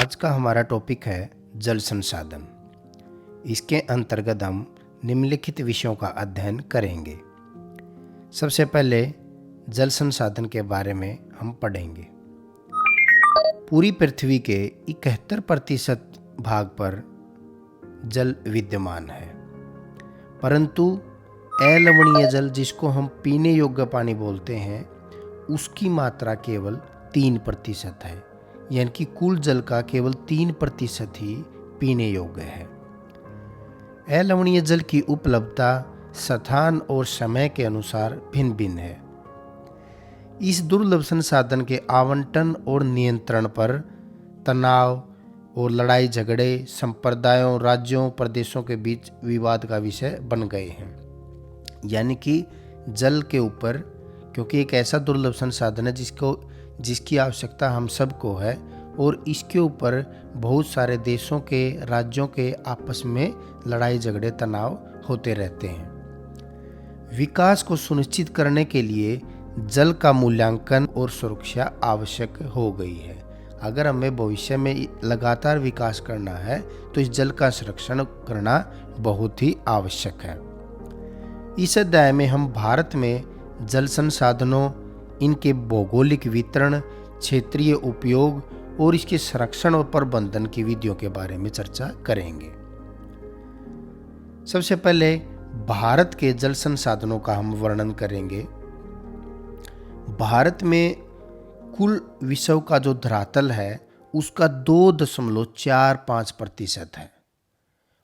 आज का हमारा टॉपिक है जल संसाधन। इसके अंतर्गत हम निम्नलिखित विषयों का अध्ययन करेंगे। सबसे पहले जल संसाधन के बारे में हम पढ़ेंगे। पूरी पृथ्वी के 71% भाग पर जल विद्यमान है, परंतु अलवणीय जल, जिसको हम पीने योग्य पानी बोलते हैं, उसकी मात्रा केवल 3% है। यानी कि कुल जल का केवल 3% ही पीने योग्य है। अलवणीय जल की उपलब्धता स्थान और समय के अनुसार भिन्न भिन्न है। इस दुर्लभ संसाधन के आवंटन और नियंत्रण पर तनाव और लड़ाई झगड़े संप्रदायों, राज्यों, प्रदेशों के बीच विवाद का विषय बन गए हैं। यानी कि जल के ऊपर, क्योंकि एक ऐसा दुर्लभ संसाधन है जिसकी आवश्यकता हम सबको है, और इसके ऊपर बहुत सारे देशों के, राज्यों के आपस में लड़ाई झगड़े, तनाव होते रहते हैं। विकास को सुनिश्चित करने के लिए जल का मूल्यांकन और सुरक्षा आवश्यक हो गई है। अगर हमें भविष्य में लगातार विकास करना है तो इस जल का संरक्षण करना बहुत ही आवश्यक है। इस अध्याय में हम भारत में जल संसाधनों, इनके भौगोलिक वितरण, क्षेत्रीय उपयोग और इसके संरक्षण और प्रबंधन की विधियों के बारे में चर्चा करेंगे। सबसे पहले भारत के जल संसाधनों का हम वर्णन करेंगे। भारत में कुल विश्व का जो धरातल है उसका 2.45% है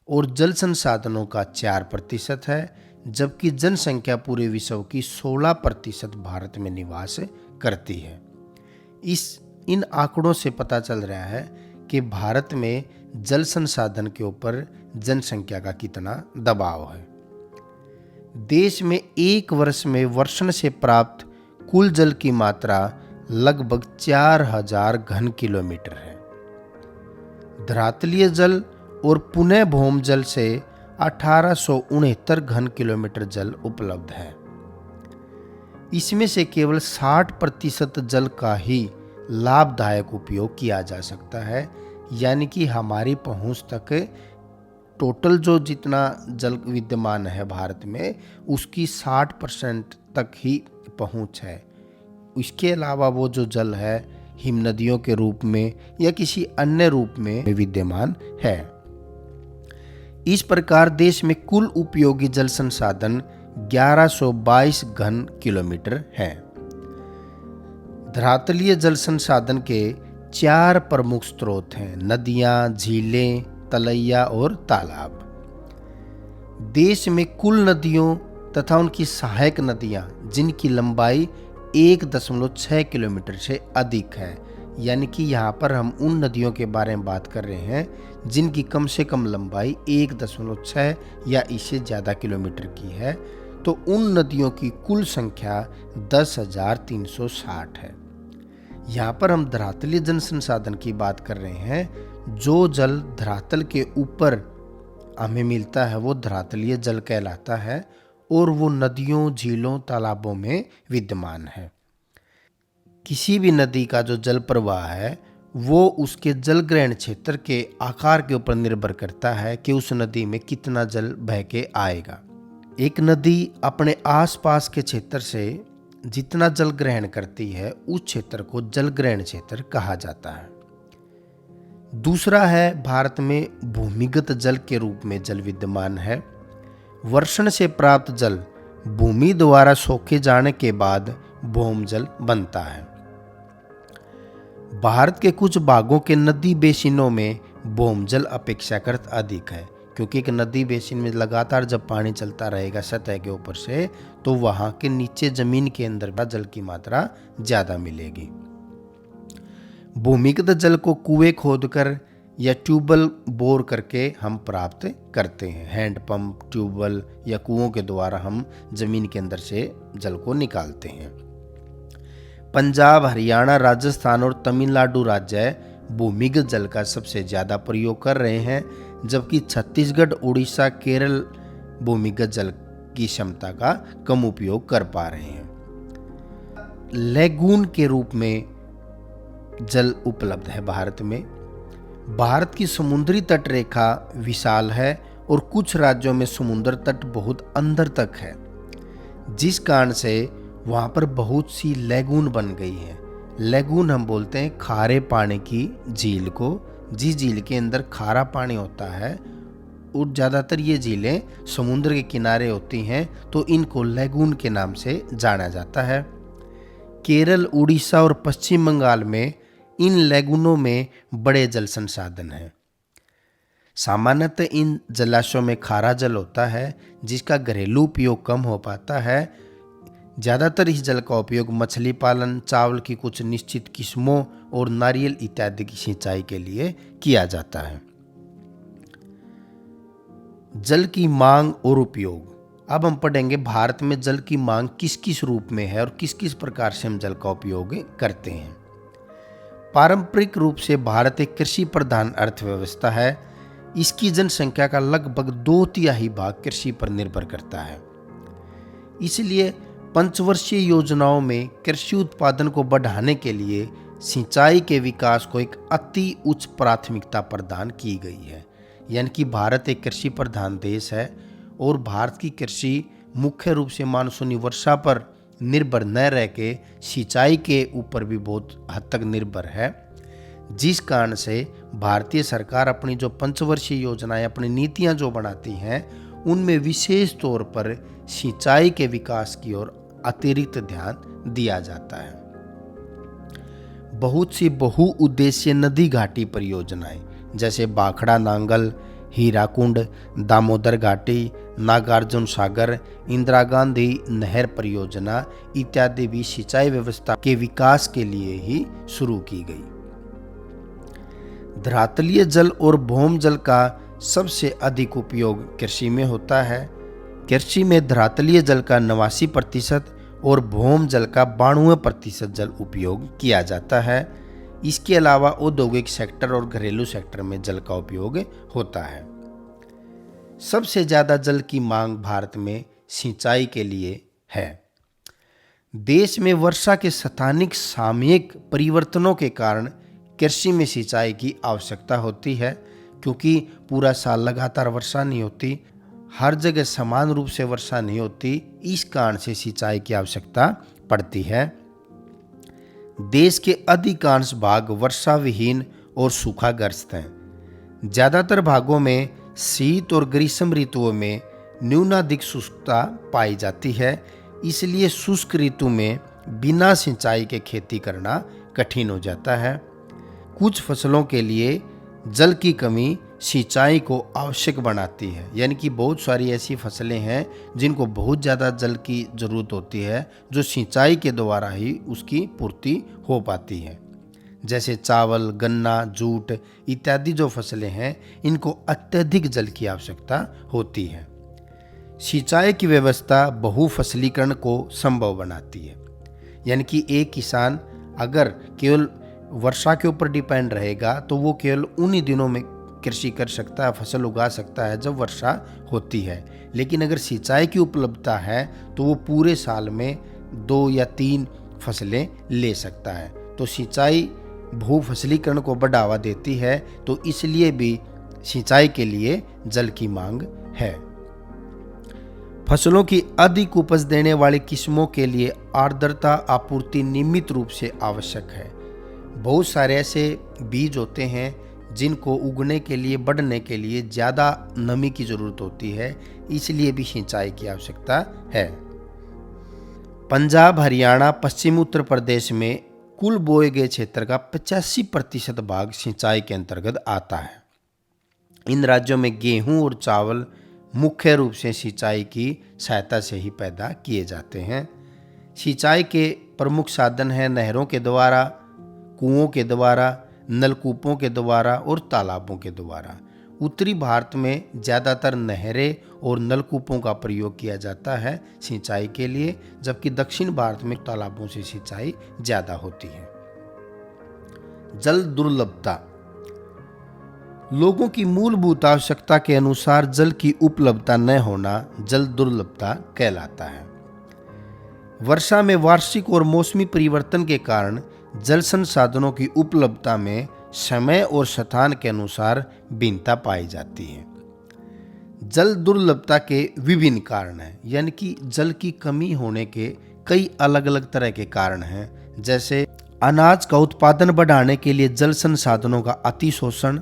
और जल संसाधनों का 4% है, जबकि जनसंख्या पूरे विश्व की 16% भारत में निवास करती है। इन आंकड़ों से पता चल रहा है कि भारत में जल संसाधन के ऊपर जनसंख्या का कितना दबाव है। देश में एक वर्ष में वर्षण से प्राप्त कुल जल की मात्रा लगभग 4000 घन किलोमीटर है। धरातलीय जल और पुनः भौम जल से 1869 घन किलोमीटर जल उपलब्ध है। इसमें से केवल 60% जल का ही लाभदायक उपयोग किया जा सकता है। यानी कि हमारी पहुंच तक टोटल जो जितना जल विद्यमान है भारत में, उसकी 60% तक ही पहुंच है। इसके अलावा वो जो जल है हिम नदियों के रूप में या किसी अन्य रूप में विद्यमान है। इस प्रकार देश में कुल उपयोगी जल संसाधन 1122 घन किलोमीटर है। धरातलीय जल संसाधन के 4 प्रमुख स्रोत हैं: नदियां, झीलें, तलैया और तालाब। देश में कुल नदियों तथा उनकी सहायक नदियां जिनकी लंबाई 1.6 किलोमीटर से अधिक है। यानी कि यहाँ पर हम उन नदियों के बारे में बात कर रहे हैं जिनकी कम से कम लंबाई 1.6 या इससे ज़्यादा किलोमीटर की है। तो उन नदियों की कुल संख्या 10,360 है। यहाँ पर हम धरातलीय जल संसाधन की बात कर रहे हैं। जो जल धरातल के ऊपर हमें मिलता है वो धरातलीय जल कहलाता है और वो नदियों, झीलों, तालाबों में विद्यमान है। किसी भी नदी का जो जल प्रवाह है वो उसके जल ग्रहण क्षेत्र के आकार के ऊपर निर्भर करता है कि उस नदी में कितना जल बह के आएगा। एक नदी अपने आसपास के क्षेत्र से जितना जल ग्रहण करती है उस क्षेत्र को जल ग्रहण क्षेत्र कहा जाता है। दूसरा है, भारत में भूमिगत जल के रूप में जल विद्यमान है। वर्षण से प्राप्त जल भूमि द्वारा सोखे जाने के बाद भौम जल बनता है। भारत के कुछ भागों के नदी बेसिनों में भौम जल अपेक्षाकृत अधिक है, क्योंकि एक नदी बेसिन में लगातार जब पानी चलता रहेगा सतह के ऊपर से, तो वहां के नीचे जमीन के अंदर जल की मात्रा ज्यादा मिलेगी। भूमिगत जल को कुएं खोदकर या ट्यूबवेल बोर करके हम प्राप्त करते हैं। हैंडपंप, ट्यूबवेल या कुओं के द्वारा हम जमीन के अंदर से जल को निकालते हैं। पंजाब, हरियाणा, राजस्थान और तमिलनाडु राज्य भूमिगत जल का सबसे ज्यादा प्रयोग कर रहे हैं, जबकि छत्तीसगढ़, उड़ीसा, केरल भूमिगत जल की क्षमता का कम उपयोग कर पा रहे हैं। लेगून के रूप में जल उपलब्ध है भारत में। भारत की समुद्री तट रेखा विशाल है और कुछ राज्यों में समुद्र तट बहुत अंदर तक है, जिस कारण से वहाँ पर बहुत सी लैगून बन गई हैं। लैगून हम बोलते हैं खारे पानी की झील को, जिस झील के अंदर खारा पानी होता है, और ज़्यादातर ये झीलें समुद्र के किनारे होती हैं, तो इनको लैगून के नाम से जाना जाता है। केरल, उड़ीसा और पश्चिम बंगाल में इन लैगूनों में बड़े जल संसाधन हैं। सामान्यतः इन जलाशयों में खारा जल होता है, जिसका घरेलू उपयोग कम हो पाता है। ज़्यादातर इस जल का उपयोग मछली पालन, चावल की कुछ निश्चित किस्मों और नारियल इत्यादि की सिंचाई के लिए किया जाता है। जल की मांग और उपयोग। अब हम पढ़ेंगे भारत में जल की मांग किस किस रूप में है और किस किस प्रकार से हम जल का उपयोग करते हैं। पारंपरिक रूप से भारत एक कृषि प्रधान अर्थव्यवस्था है। इसकी जनसंख्या का लगभग 2/3 भाग कृषि पर निर्भर करता है। इसलिए पंचवर्षीय योजनाओं में कृषि उत्पादन को बढ़ाने के लिए सिंचाई के विकास को एक अति उच्च प्राथमिकता प्रदान की गई है। यानी कि भारत एक कृषि प्रधान देश है और भारत की कृषि मुख्य रूप से मानसूनी वर्षा पर निर्भर न रह के सिंचाई के ऊपर भी बहुत हद तक निर्भर है, जिस कारण से भारतीय सरकार अपनी जो पंचवर्षीय योजनाएं, अपनी नीतियां जो बनाती हैं, उनमें विशेष तौर पर सिंचाई के विकास की ओर अतिरिक्त ध्यान दिया जाता है। बहुत सी बहुउद्देशीय नदी घाटी परियोजनाएं जैसे भाखड़ा नांगल, हीराकुंड, दामोदर घाटी, नागार्जुन सागर, इंदिरा गांधी नहर परियोजना इत्यादि भी सिंचाई व्यवस्था के विकास के लिए ही शुरू की गई। धरातलीय जल और भौम जल का सबसे अधिक उपयोग कृषि में होता है। कृषि में धरातलीय जल का 89% और भौम जल का 92% जल उपयोग किया जाता है। इसके अलावा औद्योगिक सेक्टर और घरेलू सेक्टर में जल का उपयोग होता है। सबसे ज्यादा जल की मांग भारत में सिंचाई के लिए है। देश में वर्षा के स्थानिक सामयिक परिवर्तनों के कारण कृषि में सिंचाई की आवश्यकता होती है, क्योंकि पूरा साल लगातार वर्षा नहीं होती, हर जगह समान रूप से वर्षा नहीं होती। इस कारण से सिंचाई की आवश्यकता पड़ती है। देश के अधिकांश भाग वर्षा विहीन और सूखाग्रस्त हैं। ज़्यादातर भागों में शीत और ग्रीष्म ऋतुओं में न्यूनाधिक शुष्कता पाई जाती है। इसलिए शुष्क ऋतु में बिना सिंचाई के खेती करना कठिन हो जाता है। कुछ फसलों के लिए जल की कमी सिंचाई को आवश्यक बनाती है। यानी कि बहुत सारी ऐसी फसलें हैं जिनको बहुत ज़्यादा जल की ज़रूरत होती है, जो सिंचाई के द्वारा ही उसकी पूर्ति हो पाती है। जैसे चावल, गन्ना, जूट इत्यादि जो फसलें हैं, इनको अत्यधिक जल की आवश्यकता होती है। सिंचाई की व्यवस्था बहुफसलीकरण को संभव बनाती है। यानी कि एक किसान अगर केवल वर्षा के ऊपर डिपेंड रहेगा तो वो केवल उन्हीं दिनों में कृषि कर सकता है, फसल उगा सकता है जब वर्षा होती है। लेकिन अगर सिंचाई की उपलब्धता है तो वो पूरे साल में 2 या 3 फसलें ले सकता है। तो सिंचाई बहुफसलीकरण को बढ़ावा देती है, तो इसलिए भी सिंचाई के लिए जल की मांग है। फसलों की अधिक उपज देने वाली किस्मों के लिए आर्द्रता आपूर्ति नियमित रूप से आवश्यक है। बहुत सारे ऐसे बीज होते हैं जिनको उगने के लिए, बढ़ने के लिए ज़्यादा नमी की ज़रूरत होती है, इसलिए भी सिंचाई की आवश्यकता है। पंजाब, हरियाणा, पश्चिमी उत्तर प्रदेश में कुल बोए गए क्षेत्र का 85% भाग सिंचाई के अंतर्गत आता है। इन राज्यों में गेहूं और चावल मुख्य रूप से सिंचाई की सहायता से ही पैदा किए जाते हैं। सिंचाई के प्रमुख साधन हैं नहरों के द्वारा, कुओं के द्वारा, नलकूपों के द्वारा और तालाबों के द्वारा। उत्तरी भारत में ज़्यादातर नहरें और नलकूपों का प्रयोग किया जाता है सिंचाई के लिए, जबकि दक्षिण भारत में तालाबों से सिंचाई ज़्यादा होती है। जल दुर्लभता। लोगों की मूलभूत आवश्यकता के अनुसार जल की उपलब्धता न होना जल दुर्लभता कहलाता है। वर्षा में वार्षिक और मौसमी परिवर्तन के कारण जल संसाधनों की उपलब्धता में समय और स्थान के अनुसार भिन्नता पाई जाती है। जल दुर्लभता के विभिन्न कारण हैं, यानी कि जल की कमी होने के कई अलग अलग तरह के कारण हैं, जैसे अनाज का उत्पादन बढ़ाने के लिए जल संसाधनों का अतिशोषण,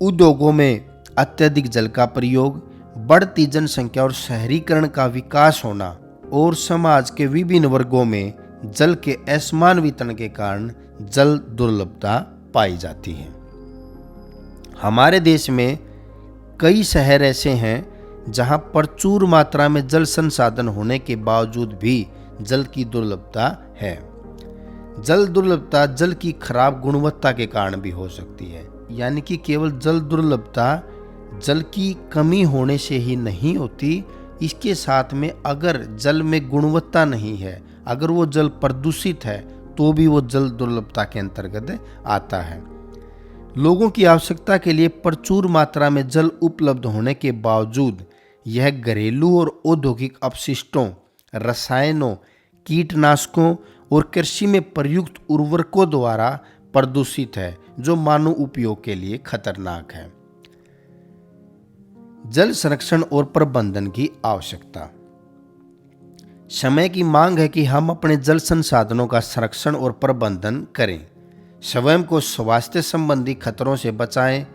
उद्योगों में अत्यधिक जल का प्रयोग, बढ़ती जनसंख्या और शहरीकरण का विकास होना और समाज के विभिन्न वर्गों में जल के असमान वितरण के कारण जल दुर्लभता पाई जाती है। हमारे देश में कई शहर ऐसे हैं जहां प्रचुर मात्रा में जल संसाधन होने के बावजूद भी जल की दुर्लभता है। जल दुर्लभता जल की खराब गुणवत्ता के कारण भी हो सकती है, यानी कि केवल जल दुर्लभता जल की कमी होने से ही नहीं होती, इसके साथ में अगर जल में गुणवत्ता नहीं है, अगर वो जल प्रदूषित है, तो भी वो जल दुर्लभता के अंतर्गत आता है। लोगों की आवश्यकता के लिए प्रचुर मात्रा में जल उपलब्ध होने के बावजूद यह घरेलू और औद्योगिक अपशिष्टों, रसायनों, कीटनाशकों और कृषि में प्रयुक्त उर्वरकों द्वारा प्रदूषित है, जो मानव उपयोग के लिए खतरनाक है। जल संरक्षण और प्रबंधन की आवश्यकता। समय की मांग है कि हम अपने जल संसाधनों का संरक्षण और प्रबंधन करें, स्वयं को स्वास्थ्य संबंधी खतरों से बचाएं,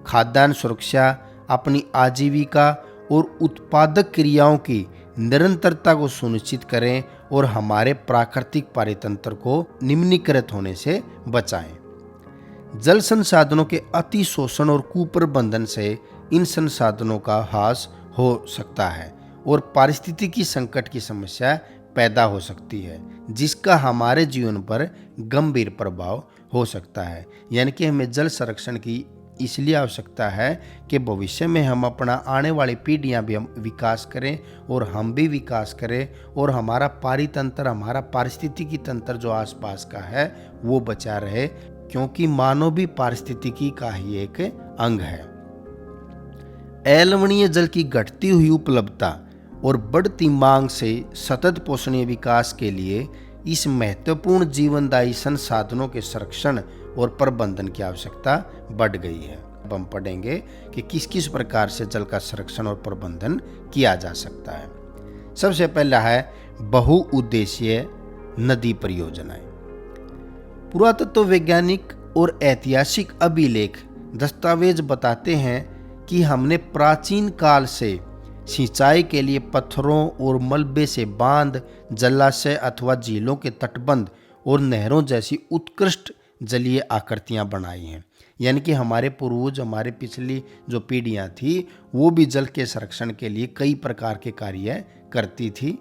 खाद्यान्न सुरक्षा, अपनी आजीविका और उत्पादक क्रियाओं की निरंतरता को सुनिश्चित करें और हमारे प्राकृतिक पारितंत्र को निम्नीकृत होने से बचाएं। जल संसाधनों के अति शोषण और कुप्रबंधन से इन संसाधनों का ह्रास हो सकता है और पारिस्थितिकी संकट की समस्या पैदा हो सकती है, जिसका हमारे जीवन पर गंभीर प्रभाव हो सकता है। यानी कि हमें जल संरक्षण की इसलिए आवश्यकता है कि भविष्य में हम अपना आने वाली पीढ़ियां भी हम विकास करें और हम भी विकास करें और हमारा पारितंत्र, हमारा पारिस्थितिकी तंत्र जो आसपास का है वो बचा रहे, क्योंकि मानव भी पारिस्थितिकी का ही एक अंग है। अलवणीय जल की घटती हुई उपलब्धता और बढ़ती मांग से सतत पोषणीय विकास के लिए इस महत्वपूर्ण जीवनदायी संसाधनों के संरक्षण और प्रबंधन की आवश्यकता बढ़ गई है। अब हम पढ़ेंगे कि किस किस प्रकार से जल का संरक्षण और प्रबंधन किया जा सकता है। सबसे पहला है बहुउद्देशीय नदी परियोजनाएं। पुरातत्व वैज्ञानिक और ऐतिहासिक अभिलेख दस्तावेज बताते हैं कि हमने प्राचीन काल से सिंचाई के लिए पत्थरों और मलबे से बांध, जलाशय अथवा झीलों के तटबंध और नहरों जैसी उत्कृष्ट जलीय आकृतियां बनाई हैं। यानी कि हमारे पूर्वज, हमारे पिछली जो पीढ़ियां थी, वो भी जल के संरक्षण के लिए कई प्रकार के कार्य करती थी।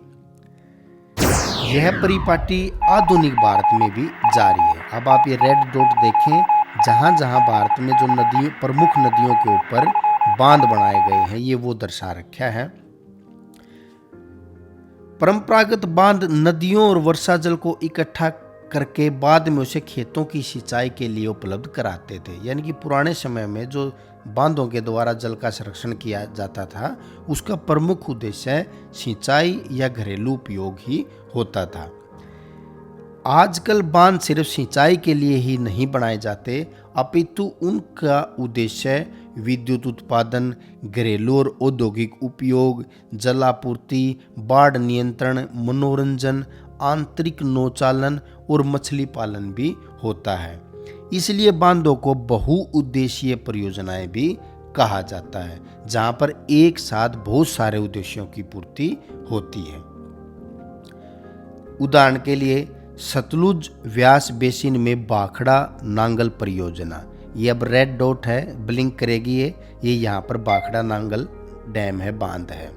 यह परिपाटी आधुनिक भारत में भी जारी है। अब आप ये रेड डॉट देखें, जहां जहां भारत में जो नदियों, प्रमुख नदियों के ऊपर बांध बनाए गए हैं, ये वो दर्शा रखा है। परंपरागत बांध नदियों और वर्षा जल को इकट्ठा करके बाद में उसे खेतों की सिंचाई के लिए उपलब्ध कराते थे। यानी कि पुराने समय में जो बांधों के द्वारा जल का संरक्षण किया जाता था, उसका प्रमुख उद्देश्य सिंचाई या घरेलू उपयोग ही होता था। आजकल बांध सिर्फ सिंचाई के लिए ही नहीं बनाए जाते, अपितु उनका उद्देश्य विद्युत उत्पादन, घरेलू और औद्योगिक उपयोग, जलापूर्ति, बाढ़ नियंत्रण, मनोरंजन, आंतरिक नौचालन और मछली पालन भी होता है। इसलिए बांधों को बहुउद्देशीय परियोजनाएं भी कहा जाता है, जहां पर एक साथ बहुत सारे उद्देश्यों की पूर्ति होती है। उदाहरण के लिए सतलुज व्यास बेसिन में भाखड़ा नांगल परियोजना, ये अब रेड डॉट है, ब्लिंक करेगी ये यहाँ पर भाखड़ा नांगल डैम है, बांध है।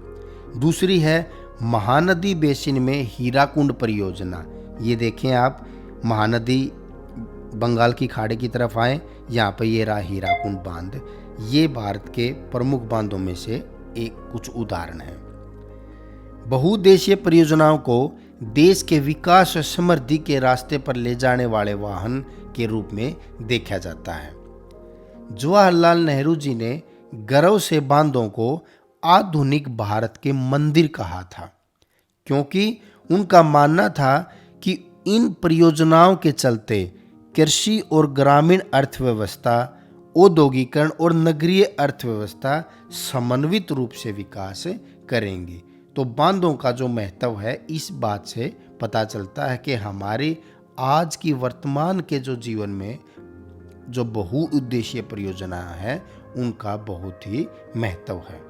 दूसरी है महानदी बेसिन में हीराकुंड परियोजना। ये देखें आप, महानदी बंगाल की खाड़ी की तरफ आए, यहाँ पर ये रहा हीराकुंड बांध। ये भारत के प्रमुख बांधों में से एक कुछ उदाहरण है। बहुउद्देशीय परियोजनाओं को देश के विकास और समृद्धि के रास्ते पर ले जाने वाले वाहन के रूप में देखा जाता है। जवाहरलाल नेहरू जी ने गर्व से बांधों को आधुनिक भारत के मंदिर कहा था, क्योंकि उनका मानना था कि इन परियोजनाओं के चलते कृषि और ग्रामीण अर्थव्यवस्था, औद्योगिकरण और नगरीय अर्थव्यवस्था समन्वित रूप से विकास करेंगी। तो बांधों का जो महत्व है इस बात से पता चलता है कि हमारे आज की वर्तमान के जो जीवन में जो बहुउद्देशीय परियोजना है उनका बहुत ही महत्व है।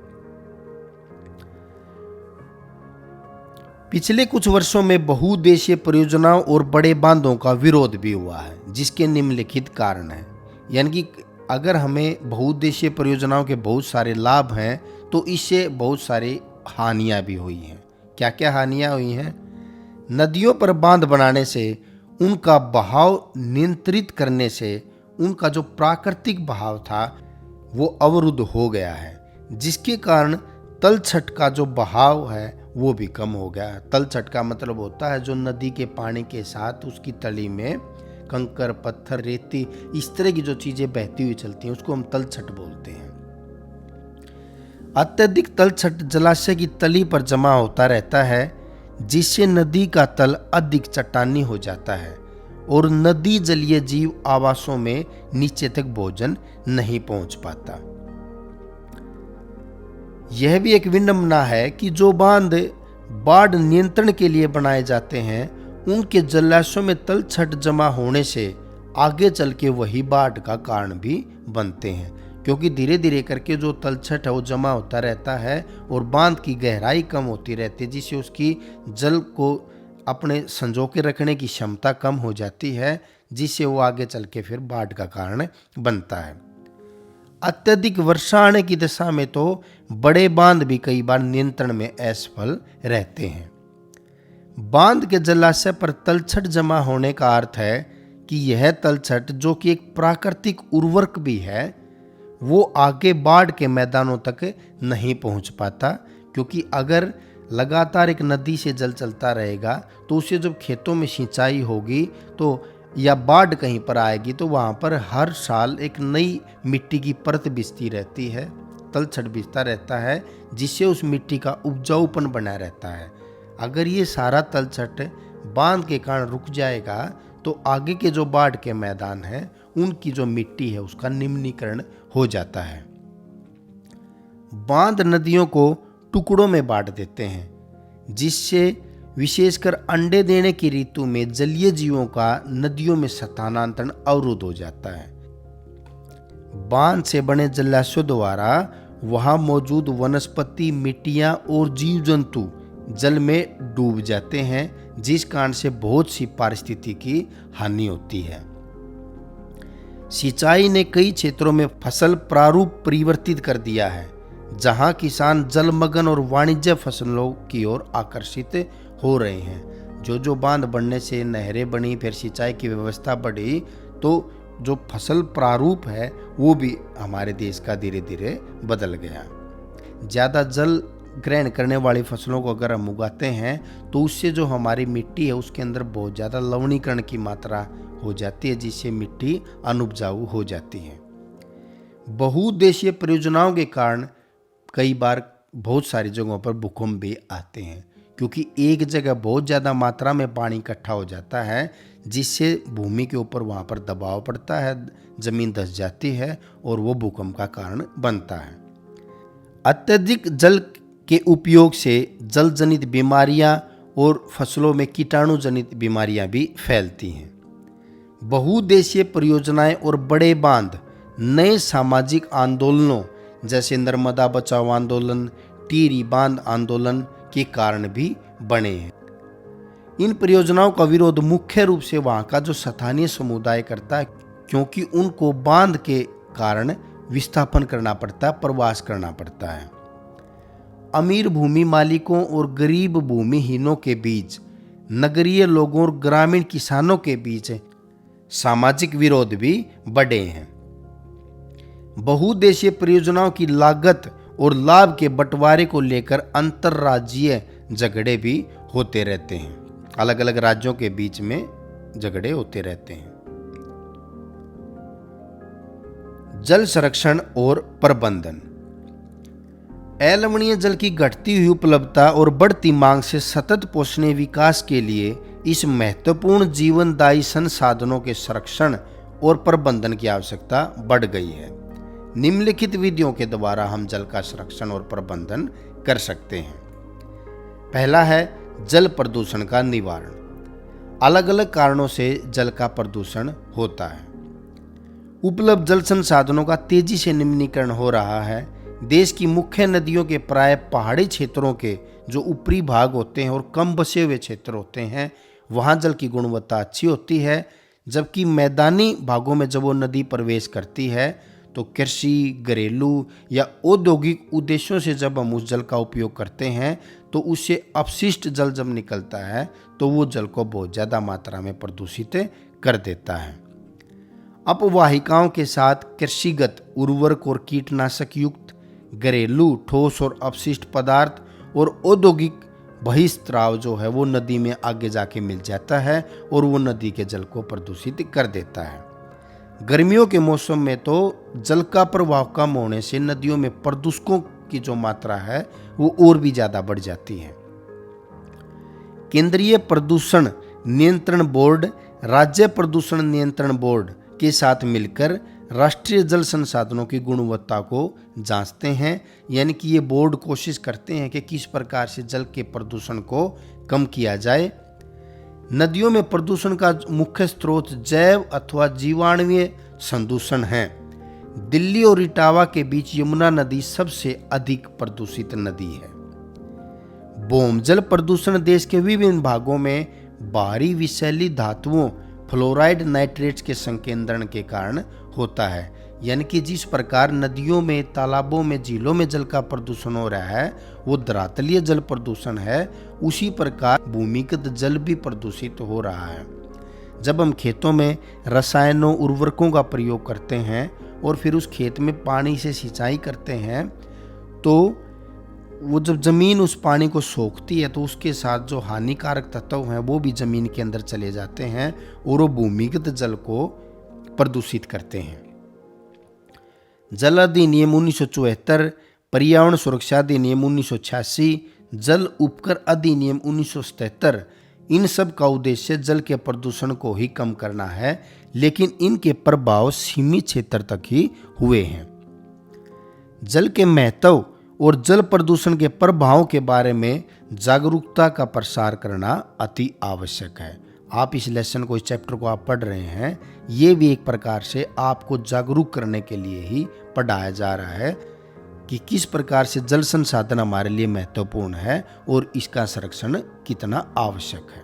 पिछले कुछ वर्षों में बहुउद्देशीय परियोजनाओं और बड़े बांधों का विरोध भी हुआ है, जिसके निम्नलिखित कारण हैं। यानी कि अगर हमें बहुउद्देशीय परियोजनाओं के बहुत सारे लाभ हैं तो इससे बहुत सारी हानियां भी हुई हैं। क्या क्या हानियां हुई हैं? नदियों पर बांध बनाने से उनका बहाव नियंत्रित करने से उनका जो प्राकृतिक बहाव था वो अवरुद्ध हो गया है, जिसके कारण तलछट का जो बहाव है वो भी कम हो गया। तलछट का मतलब होता है जो नदी के पानी के साथ उसकी तली में कंकर, पत्थर, रेती, इस तरह की जो चीजें बहती हुई चलती हैं उसको हम तलछट बोलते हैं। अत्यधिक तलछट जलाशय की तली पर जमा होता रहता है, जिससे नदी का तल अधिक चट्टानी हो जाता है और नदी जलीय जीव आवासों में नीचे तक भोजन नहीं पहुंच पाता। यह भी एक विडंबना है कि जो बांध बाढ़ नियंत्रण के लिए बनाए जाते हैं उनके जलाशयों में तलछट जमा होने से आगे चल के वही बाढ़ का कारण भी बनते हैं, क्योंकि धीरे धीरे करके जो तलछट है वो जमा होता रहता है और बांध की गहराई कम होती रहती है, जिससे उसकी जल को अपने संजो के रखने की क्षमता कम हो जाती है, जिससे वो आगे चल के फिर बाढ़ का कारण बनता है। अत्यधिक वर्षा आने की दशा में तो बड़े बांध भी कई बार नियंत्रण में असफल रहते हैं। बांध के जलाशय पर तलछट जमा होने का अर्थ है कि यह तलछट, जो कि एक प्राकृतिक उर्वरक भी है, वो आगे बाढ़ के मैदानों तक नहीं पहुंच पाता, क्योंकि अगर लगातार एक नदी से जल चलता रहेगा तो उससे जब खेतों में सिंचाई होगी तो या बाढ़ कहीं पर आएगी तो वहाँ पर हर साल एक नई मिट्टी की परत बिछती रहती है, तलछट बिछता रहता है, जिससे उस मिट्टी का उपजाऊपन बना रहता है। अगर ये सारा तलछट बांध के कारण रुक जाएगा तो आगे के जो बाढ़ के मैदान हैं उनकी जो मिट्टी है उसका निम्नीकरण हो जाता है। बांध नदियों को टुकड़ों में बांट देते हैं, जिससे विशेषकर अंडे देने की ऋतु में जलीय जीवों का नदियों में स्थानांतरण अवरुद्ध हो जाता है। बांध से बने जलाशयों द्वारा वहां मौजूद वनस्पति, मिट्टियां और जीव जंतु जल में डूब जाते हैं, जिस कारण से बहुत सी पारिस्थितिकी हानि होती है। सिंचाई ने कई क्षेत्रों में फसल प्रारूप परिवर्तित कर दिया है, जहां किसान जलमग्न और वाणिज्य फसलों की ओर आकर्षित हो रहे हैं। जो बांध बनने से नहरें बनी, फिर सिंचाई की व्यवस्था बढ़ी, तो जो फसल प्रारूप है वो भी हमारे देश का धीरे धीरे बदल गया। ज़्यादा जल ग्रहण करने वाली फसलों को अगर हम उगाते हैं तो उससे जो हमारी मिट्टी है उसके अंदर बहुत ज़्यादा लवणीकरण की मात्रा हो जाती है, जिससे मिट्टी अनुपजाऊ हो जाती है। बहुउद्देशीय परियोजनाओं के कारण कई बार बहुत सारी जगहों पर भूकंप भी आते हैं, क्योंकि एक जगह बहुत ज़्यादा मात्रा में पानी इकट्ठा हो जाता है, जिससे भूमि के ऊपर वहाँ पर दबाव पड़ता है, ज़मीन धंस जाती है और वो भूकंप का कारण बनता है। अत्यधिक जल के उपयोग से जल जनित बीमारियाँ और फसलों में कीटाणु जनित बीमारियाँ भी फैलती हैं। बहुउद्देशीय परियोजनाएं और बड़े बांध नए सामाजिक आंदोलनों जैसे नर्मदा बचाओ आंदोलन, टिहरी बांध आंदोलन के कारण भी बने हैं। इन परियोजनाओं का विरोध मुख्य रूप से वहाँ का जो स्थानीय समुदाय करता है, क्योंकि उनको बांध के कारण विस्थापन करना पड़ता है, प्रवास करना पड़ता है। अमीर भूमि मालिकों और गरीब भूमिहीनों के बीच, नगरीय लोगों और ग्रामीण किसानों के बीच सामाजिक विरोध भी बढ़े हैं। बहुउद्देशीय परियोजनाओं की लागत और लाभ के बंटवारे को लेकर अंतर्राज्यीय झगड़े भी होते रहते हैं। अलग अलग राज्यों के बीच में झगड़े होते रहते हैं। जल संरक्षण और प्रबंधन। अलवणीय जल की घटती हुई उपलब्धता और बढ़ती मांग से सतत पोषणीय विकास के लिए इस महत्वपूर्ण जीवनदायी संसाधनों के संरक्षण और प्रबंधन की आवश्यकता बढ़ गई है। निम्नलिखित विधियों के द्वारा हम जल का संरक्षण और प्रबंधन कर सकते हैं। पहला है जल प्रदूषण का निवारण। अलग अलग कारणों से जल का प्रदूषण होता है। उपलब्ध जल संसाधनों का तेजी से निम्नीकरण हो रहा है। देश की मुख्य नदियों के प्राय पहाड़ी क्षेत्रों के जो ऊपरी भाग होते हैं और कम बसे हुए क्षेत्र होते हैं, वहाँ जल की गुणवत्ता अच्छी होती है, जबकि मैदानी भागों में जब वो नदी प्रवेश करती है तो कृषि, घरेलू या औद्योगिक उद्देश्यों से जब हम उस जल का उपयोग करते हैं तो उससे अपशिष्ट जल जब निकलता है तो वो जल को बहुत ज़्यादा मात्रा में प्रदूषित कर देता है। अपवाहिकाओं के साथ कृषिगत उर्वरक और कीटनाशक युक्त घरेलू ठोस और अपशिष्ट पदार्थ और औद्योगिक बहिस्त्राव जो है वो नदी में आगे जाके मिल जाता है और वो नदी के जल को प्रदूषित कर देता है। गर्मियों के मौसम में तो जल का प्रवाह कम होने से नदियों में प्रदूषकों की जो मात्रा है वो और भी ज़्यादा बढ़ जाती है। केंद्रीय प्रदूषण नियंत्रण बोर्ड राज्य प्रदूषण नियंत्रण बोर्ड के साथ मिलकर राष्ट्रीय जल संसाधनों की गुणवत्ता को जांचते हैं। यानी कि ये बोर्ड कोशिश करते हैं कि किस प्रकार से जल के प्रदूषण को कम किया जाए। नदियों में प्रदूषण का मुख्य स्रोत जैव अथवा जीवाणुवीय संदूषण है। दिल्ली और इटावा के बीच यमुना नदी सबसे अधिक प्रदूषित नदी है। भौम जल प्रदूषण देश के विभिन्न भागों में बाहरी विषैली धातुओं फ्लोराइड नाइट्रेट्स के संकेंद्रण के कारण होता है। यानी कि जिस प्रकार नदियों में, तालाबों में, झीलों में जल का प्रदूषण हो रहा है वो धरातलीय जल प्रदूषण है, उसी प्रकार भूमिगत जल भी प्रदूषित हो रहा है। जब हम खेतों में रसायनों उर्वरकों का प्रयोग करते हैं और फिर उस खेत में पानी से सिंचाई करते हैं तो वो जब ज़मीन उस पानी को सोखती है तो उसके साथ जो हानिकारक तत्व हैं वो भी ज़मीन के अंदर चले जाते हैं और वो भूमिगत जल को प्रदूषित करते हैं। जल अधिनियम 1974, पर्यावरण सुरक्षा अधिनियम 1986, जल उपकर अधिनियम 1977, इन सब का उद्देश्य जल के प्रदूषण को ही कम करना है, लेकिन इनके प्रभाव सीमित क्षेत्र तक ही हुए हैं। जल के महत्व और जल प्रदूषण के प्रभावों के बारे में जागरूकता का प्रसार करना अति आवश्यक है। आप इस लेसन को, इस चैप्टर को आप पढ़ रहे हैं, ये भी एक प्रकार से आपको जागरूक करने के लिए ही पढ़ाया जा रहा है कि किस प्रकार से जल संसाधन हमारे लिए महत्वपूर्ण है और इसका संरक्षण कितना आवश्यक है।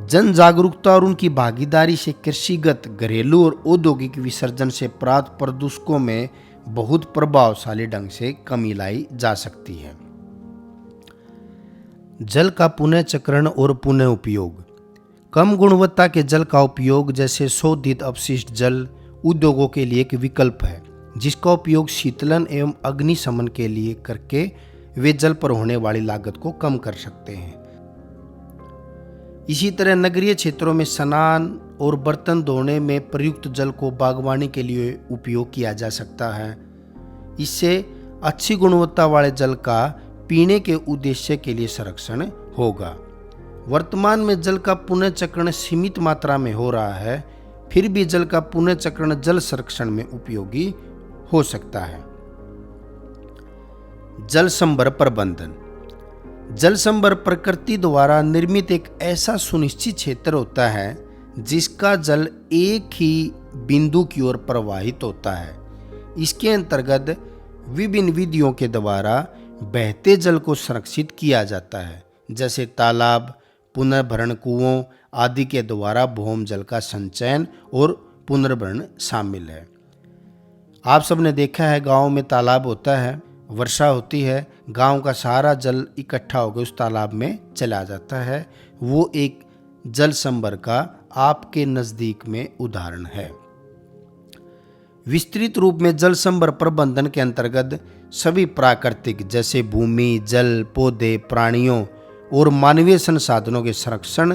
जन जागरूकता और उनकी भागीदारी से कृषिगत, घरेलू और औद्योगिक विसर्जन से प्राप्त प्रदूषकों में बहुत प्रभावशाली ढंग से कमी लाई जा सकती है। जल का पुनः चक्रण और पुनः उपयोग। कम गुणवत्ता के जल का उपयोग जैसे शोधित अपशिष्ट जल उद्योगों के लिए एक विकल्प है, जिसका उपयोग शीतलन एवं अग्निशमन के लिए करके वे जल पर होने वाली लागत को कम कर सकते हैं। इसी तरह नगरीय क्षेत्रों में स्नान और बर्तन धोने में प्रयुक्त जल को बागवानी के लिए उपयोग किया जा सकता है। इससे अच्छी गुणवत्ता वाले जल का पीने के उद्देश्य के लिए संरक्षण होगा। वर्तमान में जल का पुनर्चक्रण सीमित मात्रा में हो रहा है, फिर भी जल का पुनर्चक्रण जल संरक्षण में उपयोगी हो सकता है। जल संभर प्रबंधन। जल संभर प्रकृति द्वारा निर्मित एक ऐसा सुनिश्चित क्षेत्र होता है जिसका जल एक ही बिंदु की ओर प्रवाहित होता है। इसके अंतर्गत विभिन्न विधियों के द्वारा बहते जल को संरक्षित किया जाता है, जैसे तालाब, पुनर्भरण कुओं आदि के द्वारा भौम जल का संचयन और पुनर्भरण शामिल है। आप सबने देखा है गाँव में तालाब होता है, वर्षा होती है, गांव का सारा जल इकट्ठा होकर उस तालाब में चला जाता है। वो एक जल संभर का आपके नज़दीक में उदाहरण है। विस्तृत रूप में जल संभर प्रबंधन के अंतर्गत सभी प्राकृतिक जैसे भूमि, जल, पौधे, प्राणियों और मानवीय संसाधनों के संरक्षण,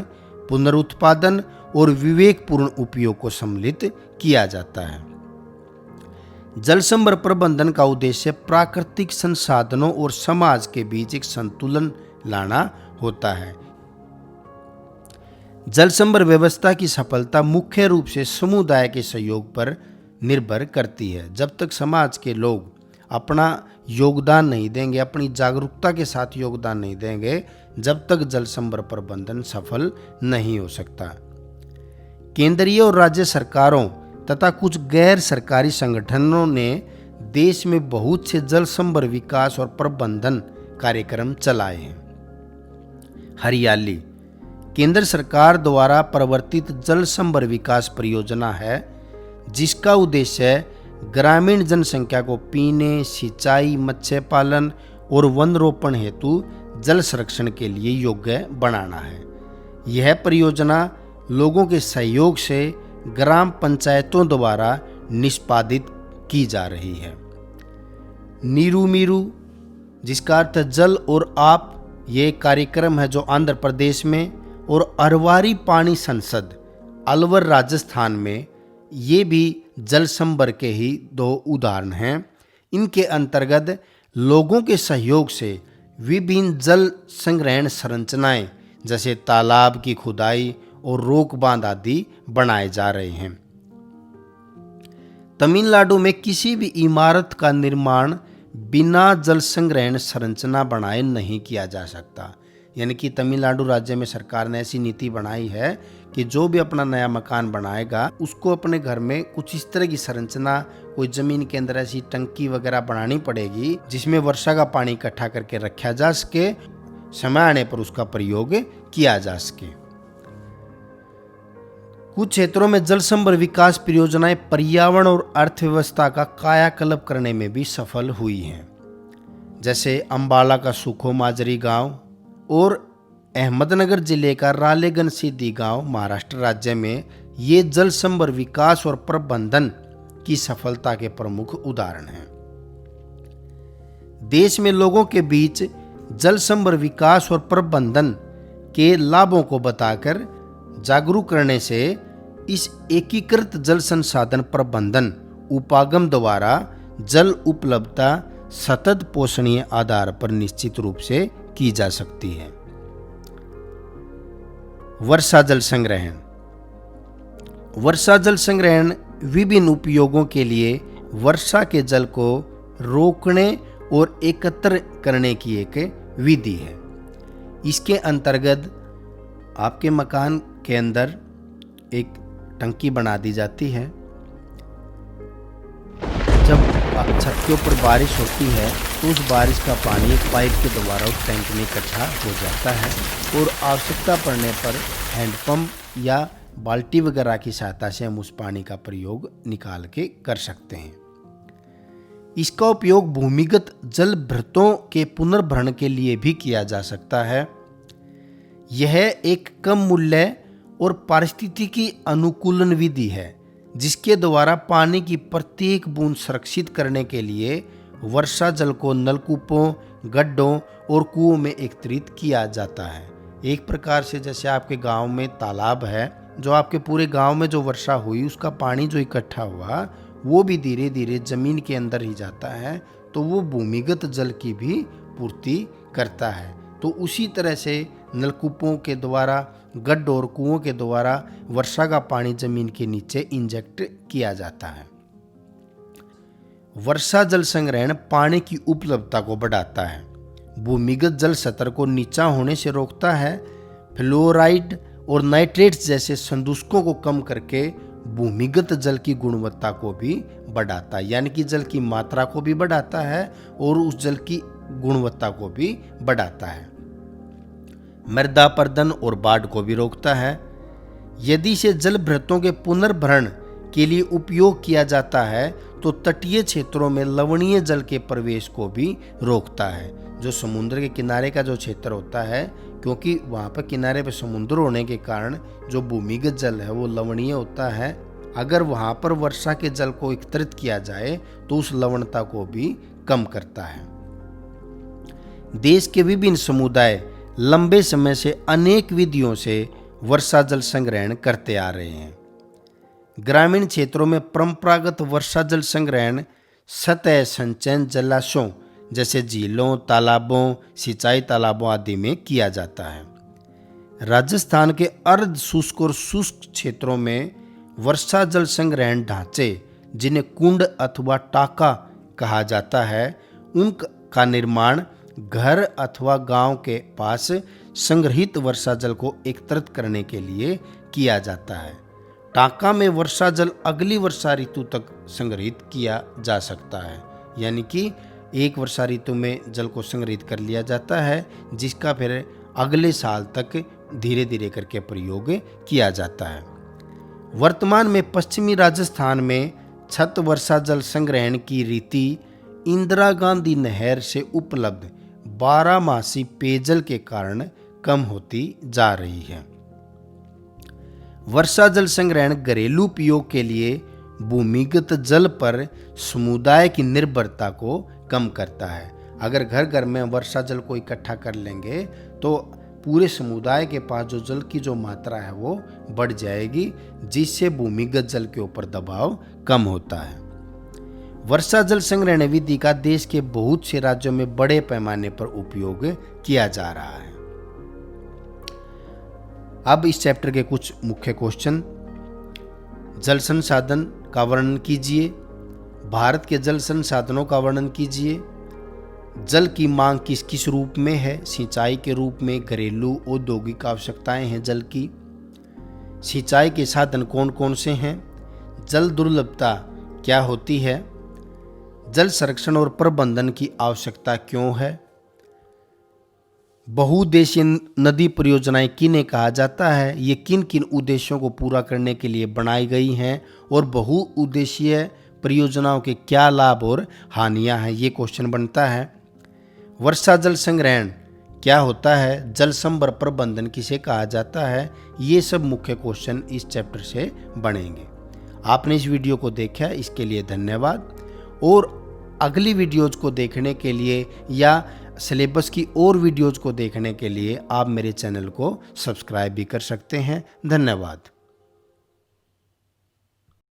पुनरुत्पादन और विवेकपूर्ण उपयोग को सम्मिलित किया जाता है। जल संभर प्रबंधन का उद्देश्य प्राकृतिक संसाधनों और समाज के बीच एक संतुलन लाना होता है। जल संभर व्यवस्था की सफलता मुख्य रूप से समुदाय के सहयोग पर निर्भर करती है। जब तक समाज के लोग अपना योगदान नहीं देंगे, अपनी जागरूकता के साथ योगदान नहीं देंगे, जब तक जल संभर प्रबंधन सफल नहीं हो सकता। केंद्रीय और राज्य सरकारों तथा कुछ गैर सरकारी संगठनों ने देश में बहुत से जल संभर विकास और प्रबंधन कार्यक्रम चलाए हैं। हरियाली केंद्र सरकार द्वारा प्रवर्तित जल संभर विकास परियोजना है, जिसका उद्देश्य ग्रामीण जनसंख्या को पीने, सिंचाई, मत्स्य पालन और वन रोपण हेतु जल संरक्षण के लिए योग्य बनाना है। यह परियोजना लोगों के सहयोग से ग्राम पंचायतों द्वारा निष्पादित की जा रही है। नीरू मीरू, जिसका अर्थ जल और आप, ये कार्यक्रम है जो आंध्र प्रदेश में, और अरवारी पानी संसद अलवर राजस्थान में, ये भी जल संभर के ही दो उदाहरण हैं। इनके अंतर्गत लोगों के सहयोग से विभिन्न जल संग्रहण संरचनाएं जैसे तालाब की खुदाई और रोक बांध आदि बनाए जा रहे हैं। तमिलनाडु में किसी भी इमारत का निर्माण बिना जल संग्रहण संरचना बनाए नहीं किया जा सकता। यानी कि तमिलनाडु राज्य में सरकार ने ऐसी नीति बनाई है कि जो भी अपना नया मकान बनाएगा उसको अपने घर में कुछ इस तरह की संरचना, कोई जमीन के अंदर ऐसी टंकी वगैरह बनानी पड़ेगी जिसमें वर्षा का पानी इकट्ठा करके रखा जा सके, समय आने पर उसका प्रयोग किया जा सके। कुछ क्षेत्रों में जल संभर विकास परियोजनाएं पर्यावरण और अर्थव्यवस्था का कायाकल्प करने में भी सफल हुई हैं। जैसे अंबाला का सुखो माजरी गांव और अहमदनगर जिले का रालेगन सीधी गांव महाराष्ट्र राज्य में ये जल संभर विकास और प्रबंधन की सफलता के प्रमुख उदाहरण हैं। देश में लोगों के बीच जल संभर विकास और प्रबंधन के लाभों को बताकर जागरूक करने से इस एकीकृत जल संसाधन प्रबंधन उपागम द्वारा जल उपलब्धता सतत पोषणीय आधार पर निश्चित रूप से की जा सकती है। वर्षा जल संग्रहण। वर्षा जल संग्रहण विभिन्न उपयोगों के लिए वर्षा के जल को रोकने और एकत्र करने की एक विधि है। इसके अंतर्गत आपके मकान के अंदर एक टंकी बना दी जाती है। जब छत के ऊपर बारिश होती है तो उस बारिश का पानी एक पाइप के द्वारा उस टैंक में इकट्ठा हो जाता है और आवश्यकता पड़ने पर हैंडपंप या बाल्टी वगैरह की सहायता से हम उस पानी का प्रयोग निकाल के कर सकते हैं। इसका उपयोग भूमिगत जल भृतों के पुनर्भरण के लिए भी किया जा सकता है। यह एक कम मूल्य और पारिस्थितिकी अनुकूलन विधि है जिसके द्वारा पानी की प्रत्येक बूंद सुरक्षित करने के लिए वर्षा जल को नलकूपों, गड्ढों और कुओं में एकत्रित किया जाता है। एक प्रकार से जैसे आपके गांव में तालाब है, जो आपके पूरे गांव में जो वर्षा हुई उसका पानी जो इकट्ठा हुआ वो भी धीरे धीरे जमीन के अंदर ही जाता है, तो वो भूमिगत जल की भी पूर्ति करता है। तो उसी तरह से नलकूपों के द्वारा, गड्ढों और कुओं के द्वारा वर्षा का पानी जमीन के नीचे इंजेक्ट किया जाता है। वर्षा जल संग्रहण पानी की उपलब्धता को बढ़ाता है, भूमिगत जल स्तर को नीचा होने से रोकता है, फ्लोराइड और नाइट्रेट्स जैसे संदूषकों को कम करके भूमिगत जल की गुणवत्ता को भी बढ़ाता है। यानी कि जल की मात्रा को भी बढ़ाता है और उस जल की गुणवत्ता को भी बढ़ाता है। मृदा अपरदन और बाढ़ को भी रोकता है। यदि इसे जल भृतों के पुनर्भरण के लिए उपयोग किया जाता है तो तटीय क्षेत्रों में लवणीय जल के प्रवेश को भी रोकता है। जो समुद्र के किनारे का जो क्षेत्र होता है, क्योंकि वहाँ पर किनारे पर समुद्र होने के कारण जो भूमिगत जल है वो लवणीय होता है। अगर वहाँ पर वर्षा के जल को एकत्रित किया जाए तो उस लवणता को भी कम करता है। देश के विभिन्न समुदाय लंबे समय से अनेक विधियों से वर्षा जल संग्रहण करते आ रहे हैं। ग्रामीण क्षेत्रों में परंपरागत वर्षा जल संग्रहण सतह संचयन जलाशयों जैसे झीलों, तालाबों, सिंचाई तालाबों आदि में किया जाता है। राजस्थान के अर्ध शुष्क और शुष्क क्षेत्रों में वर्षा जल संग्रहण ढांचे, जिन्हें कुंड अथवा टाका कहा जाता है, उनका निर्माण घर अथवा गांव के पास संग्रहित वर्षा जल को एकत्रित करने के लिए किया जाता है। टाका में वर्षा जल अगली वर्षा ऋतु तक संग्रहित किया जा सकता है, यानी कि एक वर्षा ऋतु में जल को संग्रहित कर लिया जाता है, जिसका फिर अगले साल तक धीरे धीरे करके प्रयोग किया जाता है। वर्तमान में पश्चिमी राजस्थान में छत वर्षा जल संग्रहण की रीति इंदिरा गांधी नहर से उपलब्ध 12 पेयजल के कारण कम होती जा रही है। वर्षा जल संग्रहण घरेलू उपयोग के लिए भूमिगत जल पर समुदाय की निर्भरता को कम करता है। अगर घर घर में वर्षा जल को इकट्ठा कर लेंगे तो पूरे समुदाय के पास जो जल की जो मात्रा है वो बढ़ जाएगी, जिससे भूमिगत जल के ऊपर दबाव कम होता है। वर्षा जल संग्रहण विधि का देश के बहुत से राज्यों में बड़े पैमाने पर उपयोग किया जा रहा है। अब इस चैप्टर के कुछ मुख्य क्वेश्चन। जल संसाधन का वर्णन कीजिए। भारत के जल संसाधनों का वर्णन कीजिए। जल की मांग किस किस रूप में है? सिंचाई के रूप में, घरेलू औद्योगिक आवश्यकताएं हैं जल की। सिंचाई के साधन कौन कौन से हैं? जल दुर्लभता क्या होती है? जल संरक्षण और प्रबंधन की आवश्यकता क्यों है? बहुउद्देशीय नदी परियोजनाएं किन्हें कहा जाता है? ये किन किन उद्देश्यों को पूरा करने के लिए बनाई गई हैं? और बहुउद्देशीय परियोजनाओं के क्या लाभ और हानियां हैं? ये क्वेश्चन बनता है। वर्षा जल संग्रहण क्या होता है? जल संभर प्रबंधन किसे कहा जाता है? ये सब मुख्य क्वेश्चन इस चैप्टर से बनेंगे। आपने इस वीडियो को देखा, इसके लिए धन्यवाद। और अगली वीडियोज को देखने के लिए या सिलेबस की और वीडियोज को देखने के लिए आप मेरे चैनल को सब्सक्राइब भी कर सकते हैं। धन्यवाद।